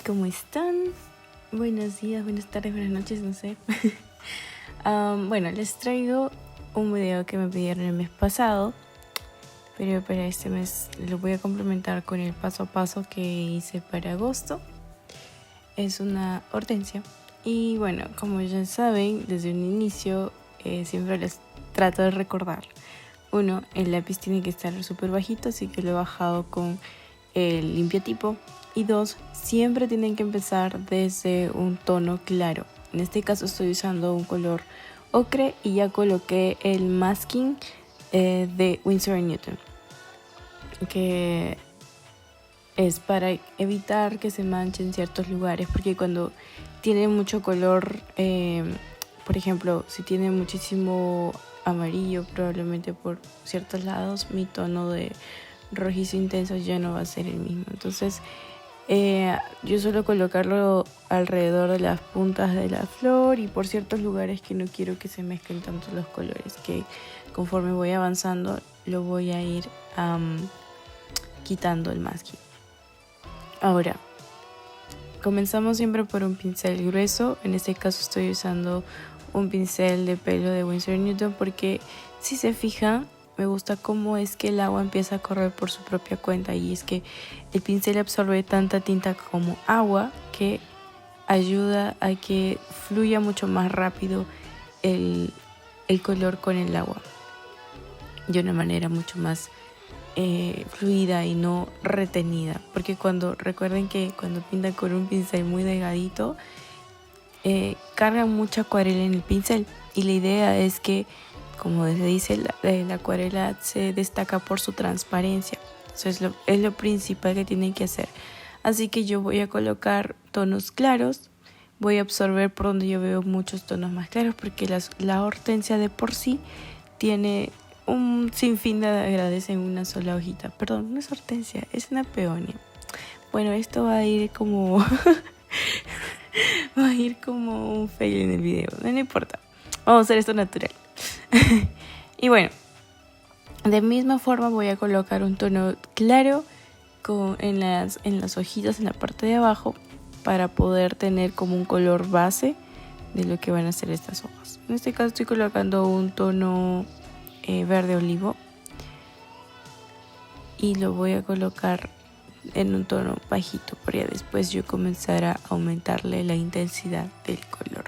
¿cómo están? Buenos días, buenas tardes, buenas noches, no sé. Bueno, les traigo un video que me pidieron el mes pasado, pero para este mes lo voy a complementar con el paso a paso que hice para agosto. Es una hortensia. Y bueno, como ya saben, desde un inicio siempre les trato de recordar. Uno, el lápiz tiene que estar súper bajito, así que lo he bajado con el limpiatipo. Y dos, siempre tienen que empezar desde un tono claro. En este caso estoy usando un color ocre y ya coloqué el masking de Winsor & Newton, que es para evitar que se manche en ciertos lugares, porque cuando tiene mucho color, por ejemplo, si tiene muchísimo amarillo, probablemente por ciertos lados mi tono de rojizo intenso ya no va a ser el mismo. Entonces yo suelo colocarlo alrededor de las puntas de la flor y por ciertos lugares que no quiero que se mezclen tanto los colores, que conforme voy avanzando lo voy a ir quitando el masking. Ahora, comenzamos siempre por un pincel grueso. En este caso estoy usando un pincel de pelo de Winsor & Newton porque si se fijan, me gusta cómo es que el agua empieza a correr por su propia cuenta, y es que el pincel absorbe tanta tinta como agua que ayuda a que fluya mucho más rápido el color con el agua de una manera mucho más fluida y no retenida, porque recuerden que cuando pintan con un pincel muy delgadito cargan mucha acuarela en el pincel, y la idea es que, como se dice, la acuarela se destaca por su transparencia. Eso es lo principal que tienen que hacer. Así que yo voy a colocar tonos claros, voy a absorber por donde yo veo muchos tonos más claros, porque la hortensia de por sí tiene un sinfín de agrades en una sola hojita. Perdón, no es hortensia, es una peonia. Bueno, esto va a ir como va a ir como un fail en el video, no importa. Vamos a hacer esto natural. Y bueno, de misma forma voy a colocar un tono claro en las hojitas en la parte de abajo, para poder tener como un color base de lo que van a ser estas hojas. En este caso estoy colocando un tono verde olivo y lo voy a colocar en un tono bajito para después yo comenzar a aumentarle la intensidad del color.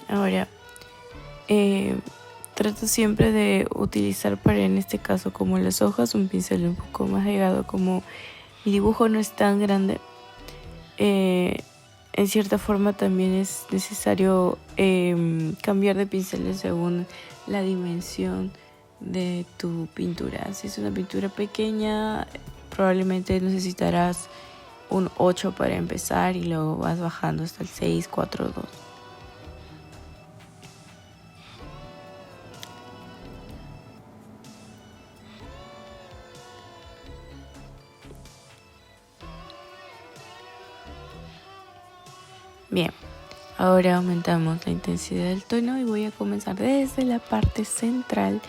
Ahora trato siempre de utilizar para, en este caso como las hojas, un pincel un poco más delgado. Como mi dibujo no es tan grande, en cierta forma también es necesario cambiar de pinceles según la dimensión de tu pintura. Si es una pintura pequeña, probablemente necesitarás un 8 para empezar y luego vas bajando hasta el 6, 4, 2. Bien, ahora aumentamos la intensidad del tono y voy a comenzar desde la parte central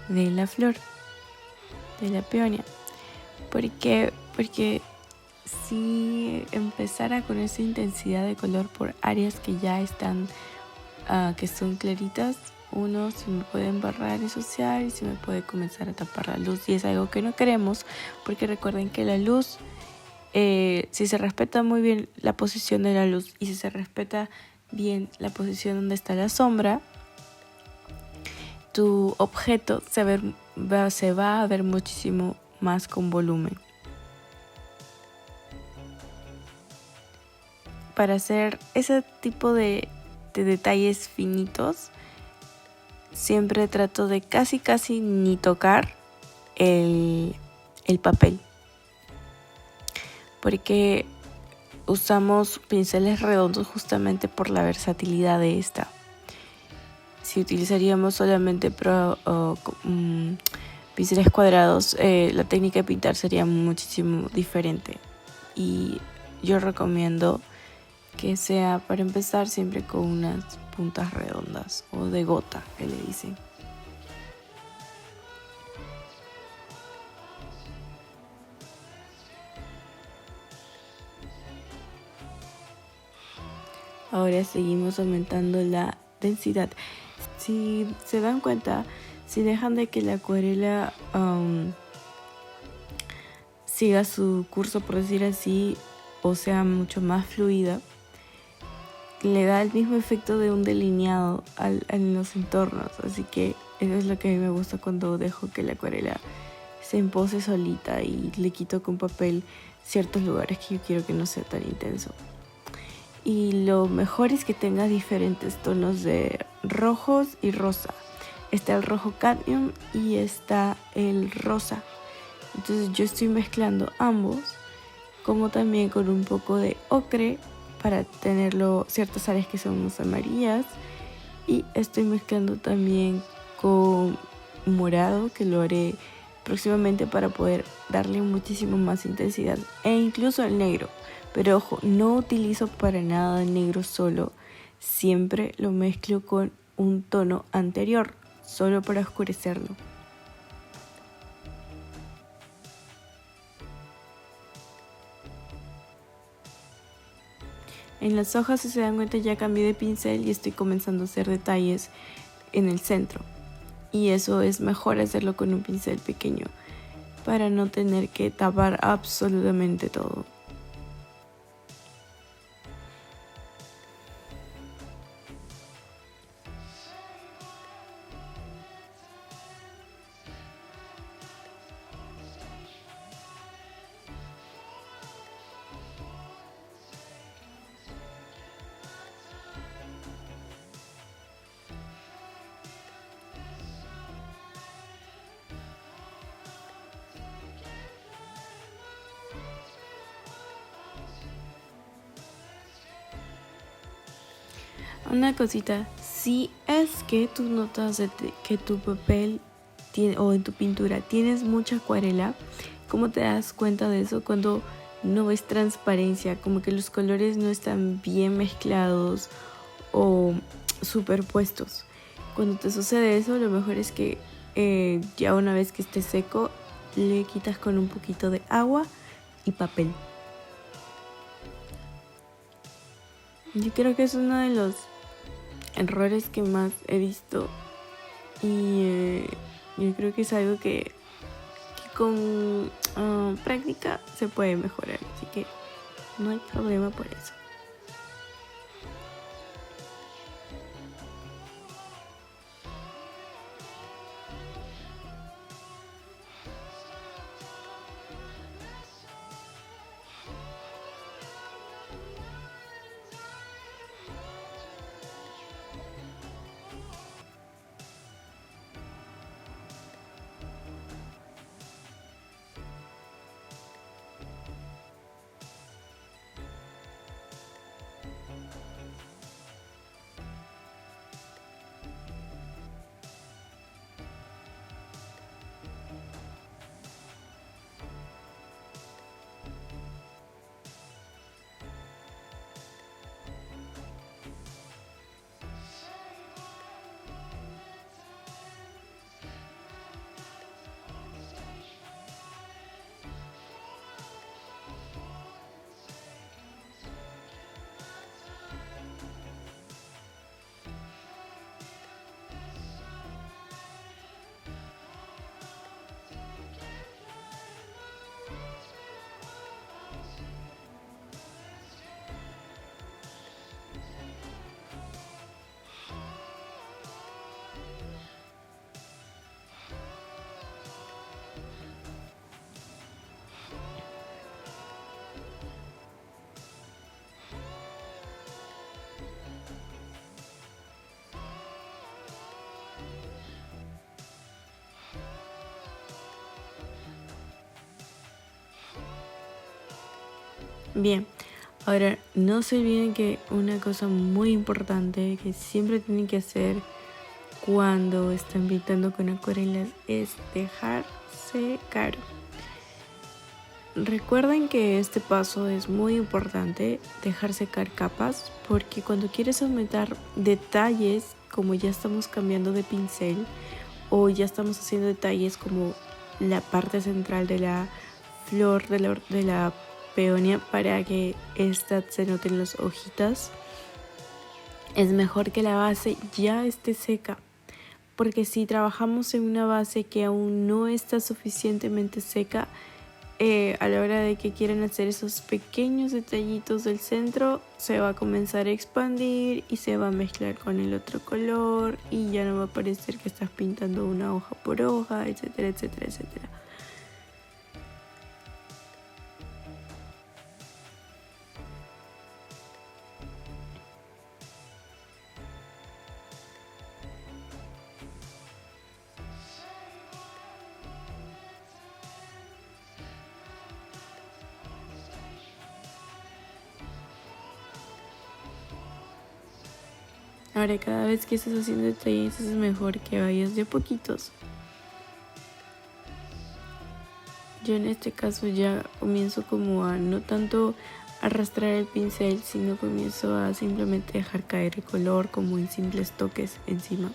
de la flor, de la peonia. ¿Por qué? Porque si empezara con esa intensidad de color por áreas que ya están, que son claritas, uno se me puede embarrar, ensuciar y se me puede comenzar a tapar la luz, y es algo que no queremos, porque recuerden que la luz, si se respeta muy bien la posición de la luz y si se respeta bien la posición donde está la sombra, tu objeto se va a ver muchísimo más con volumen. Para hacer ese tipo de detalles finitos, siempre trato de casi ni tocar el papel, porque usamos pinceles redondos justamente por la versatilidad de esta. Si utilizaríamos solamente pinceles cuadrados, la técnica de pintar sería muchísimo diferente, y yo recomiendo que sea, para empezar, siempre con unas puntas redondas o de gota, que le dicen. ahora seguimos aumentando la densidad. Si se dan cuenta, si dejan de que la acuarela siga su curso, por decir así, o sea mucho más fluida, le da el mismo efecto de un delineado en los entornos. Así que eso es lo que a mí me gusta cuando dejo que la acuarela se impose solita y le quito con papel ciertos lugares que yo quiero que no sea tan intenso. Y lo mejor es que tenga diferentes tonos de rojos y rosa. Está el rojo cadmium y está el rosa. Entonces yo estoy mezclando ambos, como también con un poco de ocre para tenerlo ciertas áreas que son más amarillas, y estoy mezclando también con morado, que lo haré próximamente para poder darle muchísimo más intensidad, e incluso el negro. Pero ojo, no utilizo para nada el negro solo, siempre lo mezclo con un tono anterior, solo para oscurecerlo. En las hojas, si se dan cuenta, ya cambié de pincel y estoy comenzando a hacer detalles en el centro. Y eso es mejor hacerlo con un pincel pequeño para no tener que tapar absolutamente todo. Una cosita, si es que tú notas que tu papel tiene, o en tu pintura tienes mucha acuarela, ¿cómo te das cuenta de eso? Cuando no ves transparencia, como que los colores no están bien mezclados o superpuestos. Cuando te sucede eso, lo mejor es que ya una vez que esté seco, le quitas con un poquito de agua y papel. Yo creo que es uno de los errores que más he visto, y yo creo que es algo que con práctica se puede mejorar, así que no hay problema por eso. Bien, ahora no se olviden que una cosa muy importante que siempre tienen que hacer cuando están pintando con acuarelas es dejar secar. Recuerden que este paso es muy importante, dejar secar capas, porque cuando quieres aumentar detalles, como ya estamos cambiando de pincel o ya estamos haciendo detalles como la parte central de la flor de la peonia, para que esta se noten las hojitas, es mejor que la base ya esté seca, porque si trabajamos en una base que aún no está suficientemente seca, a la hora de que quieran hacer esos pequeños detallitos del centro, se va a comenzar a expandir y se va a mezclar con el otro color y ya no va a parecer que estás pintando una hoja por hoja, etcétera, etcétera, etcétera. Ahora, cada vez que estés haciendo detalles es mejor que vayas de poquitos. Yo en este caso ya comienzo como a no tanto arrastrar el pincel, sino comienzo a simplemente dejar caer el color como en simples toques encima.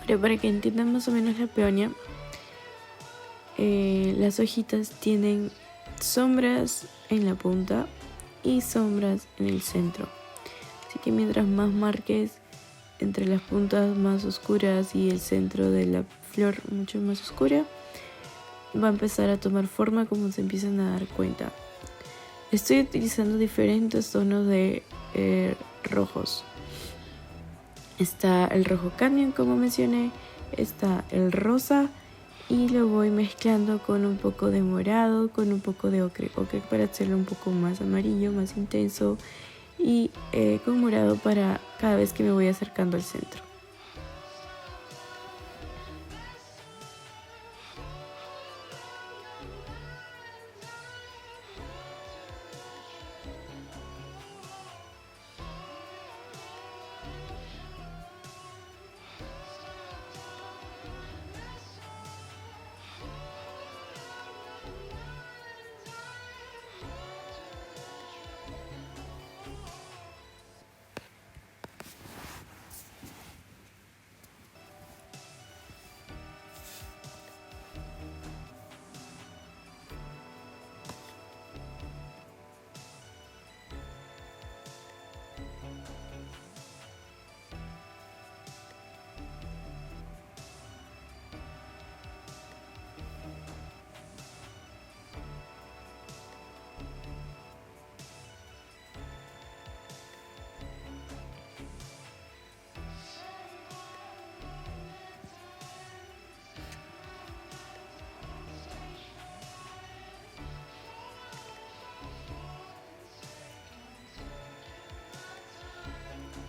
Pero para que entiendan más o menos la peonia, las hojitas tienen sombras en la punta y sombras en el centro. Así que mientras más marques entre las puntas más oscuras y el centro de la flor mucho más oscura, va a empezar a tomar forma como se empiezan a dar cuenta. Estoy utilizando diferentes tonos de rojos. Está el rojo cadmio, como mencioné, está el rosa y lo voy mezclando con un poco de morado, con un poco de ocre para hacerlo un poco más amarillo, más intenso, y con morado para cada vez que me voy acercando al centro.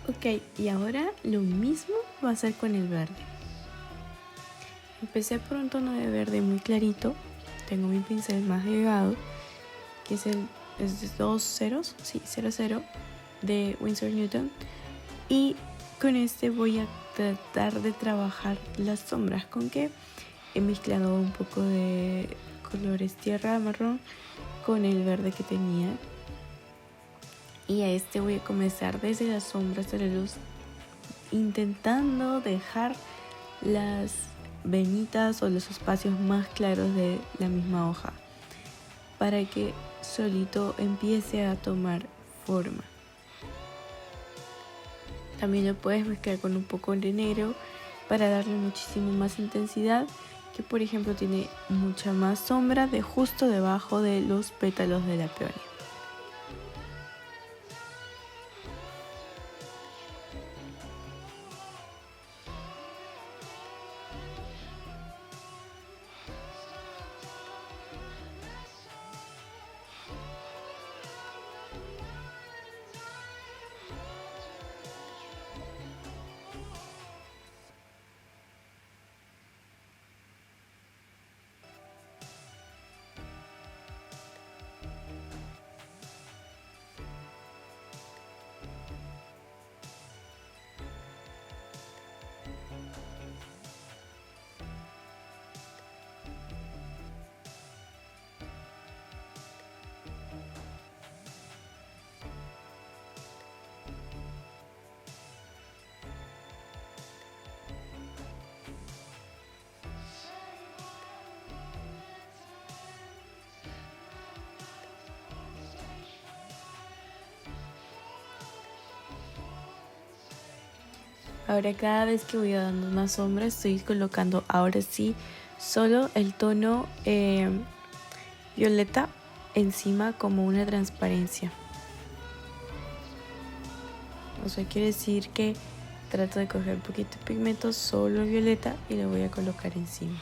Ok, y ahora lo mismo va a hacer con el verde. Empecé por un tono de verde muy clarito. Tengo mi pincel más delgado, que es de 2 ceros, sí, 00 de Winsor Newton. Y con este voy a tratar de trabajar las sombras, con que he mezclado un poco de colores tierra marrón con el verde que tenía. Y a este voy a comenzar desde las sombras de la luz, intentando dejar las venitas o los espacios más claros de la misma hoja, para que solito empiece a tomar forma. También lo puedes mezclar con un poco de negro para darle muchísimo más intensidad, que por ejemplo tiene mucha más sombra de justo debajo de los pétalos de la peonia. Ahora cada vez que voy dando una sombra estoy colocando ahora sí solo el tono violeta encima como una transparencia. O sea, quiere decir que trato de coger un poquito de pigmento solo violeta y lo voy a colocar encima.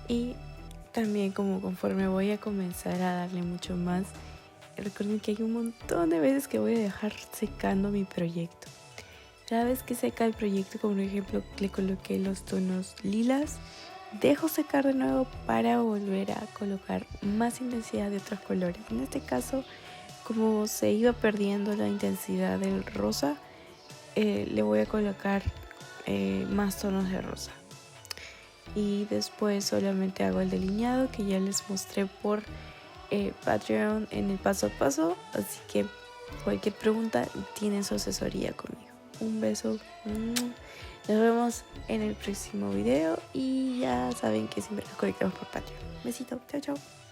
Y también como conforme voy a comenzar a darle mucho más, recuerden que hay un montón de veces que voy a dejar secando mi proyecto. Cada vez que seca el proyecto, como por ejemplo le coloqué los tonos lilas, dejo secar de nuevo para volver a colocar más intensidad de otros colores. En este caso, como se iba perdiendo la intensidad del rosa, le voy a colocar más tonos de rosa. Y después solamente hago el delineado que ya les mostré por Patreon en el paso a paso. Así que cualquier pregunta tienen su asesoría conmigo. Un beso. Nos vemos en el próximo video y ya saben que siempre nos conectamos por Patreon. Besito. Chao, chao.